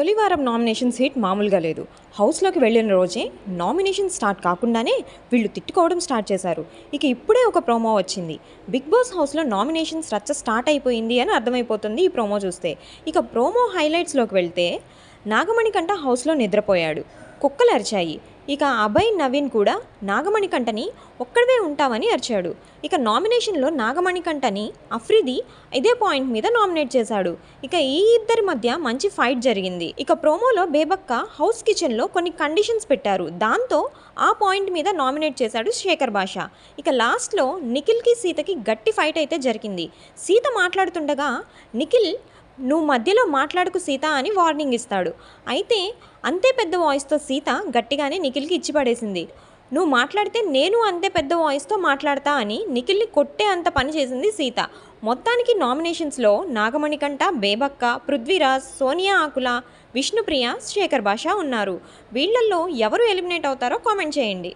తొలి వారం nominations heat మామూలుగా లేదు. హౌస్లోకి వెళ్ళిన రోజే నామినేషన్ స్టార్ట్ కాకుండానే వీళ్ళు తిట్టుకోవడం స్టార్ట్ చేశారు. ఇక ఇప్పుడే ఒక ప్రోమో వచ్చింది. బిగ్ బాస్ హౌస్లో నామినేషన్స్ రచ్చ స్టార్ట్ అయిపోయింది అని అర్థమైపోతుంది ఈ ప్రోమో చూస్తే. ఇక ప్రోమో హైలైట్స్లోకి వెళ్తే నాగమణికంఠ హౌస్లో నిద్రపోయాడు. కుక్కలు అరిచాయి. ఇక అభయ్ నవీన్ కూడా నాగమణికంఠని ఒక్కడవే ఉంటావని అరిచాడు. ఇక నామినేషన్లో నాగమణికంఠని అఫ్రిది ఇదే పాయింట్ మీద నామినేట్ చేశాడు. ఇక ఈ ఇద్దరి మధ్య మంచి ఫైట్ జరిగింది. ఇక ప్రోమోలో బేబక్క హౌస్ కిచెన్లో కొన్ని కండిషన్స్ పెట్టారు. దాంతో ఆ పాయింట్ మీద నామినేట్ చేశాడు శేఖర్ భాష. ఇక లాస్ట్లో నిఖిల్కి సీతకి గట్టి ఫైట్ అయితే జరిగింది. సీత మాట్లాడుతుండగా నిఖిల్ నువ్వు మధ్యలో మాట్లాడుకు సీత అని వార్నింగ్ ఇస్తాడు. అయితే అంతే పెద్ద వాయిస్తో సీత గట్టిగానే నిఖిల్కి ఇచ్చి పడేసింది. నువ్వు మాట్లాడితే నేను అంతే పెద్ద వాయిస్తో మాట్లాడతా అని నిఖిల్ని కొట్టే అంత పని చేసింది సీత. మొత్తానికి నామినేషన్స్లో నాగమణికంఠ, బేబక్క, పృథ్వీరాజ్, సోనియా ఆకుల, విష్ణుప్రియ, శేఖర్ భాష ఉన్నారు. వీళ్ళల్లో ఎవరు ఎలిమినేట్ అవుతారో కామెంట్ చేయండి.